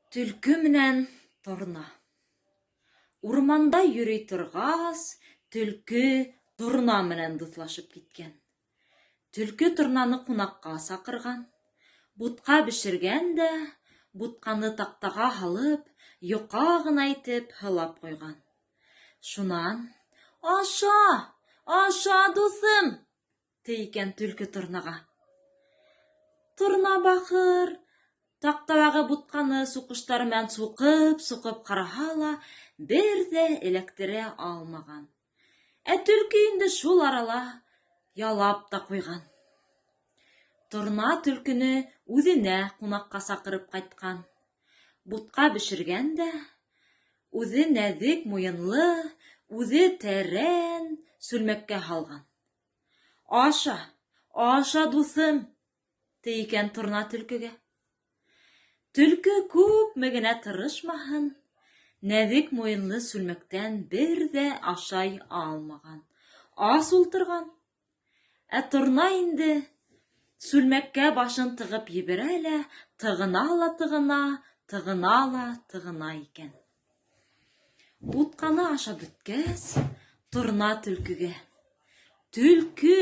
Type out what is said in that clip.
Түлкі менен торна. Урманда йөрөй торгас, түлкі торна менен дуслашып киткен. Түлкі торнаны кунакка сакырган. Бутка биширген да, бутканы тактага халып, юка гына итеп хылап койган. Шунан, "Аша, аша дусым!" дейкен түлкі торнага. Торна бахыр, тактабагы бутканы сукыштары менен сукып караһа ла, бер дә эләктерә алмаган. Түлкі инде шул арала ялап та койган. Торна түлкүнү үзенә кунакка сакырып кайткан. Бутка биширген дә, үзе нәзик муенлы, үзе тәрән сүлмәккә һалган. "Аша, аша дусым!" дейкен торна түлкөгә. Түлкі күпме генә тырышмаһын, нәзик муенлы сүлмәктән бер дә ашай алмаган. Ас ултырган. Торна инде сүлмәккә башын тыгып ебәрә лә, тыгына икән. Бутканы ашап беткәс, торна түлкөгә: "Түлкі,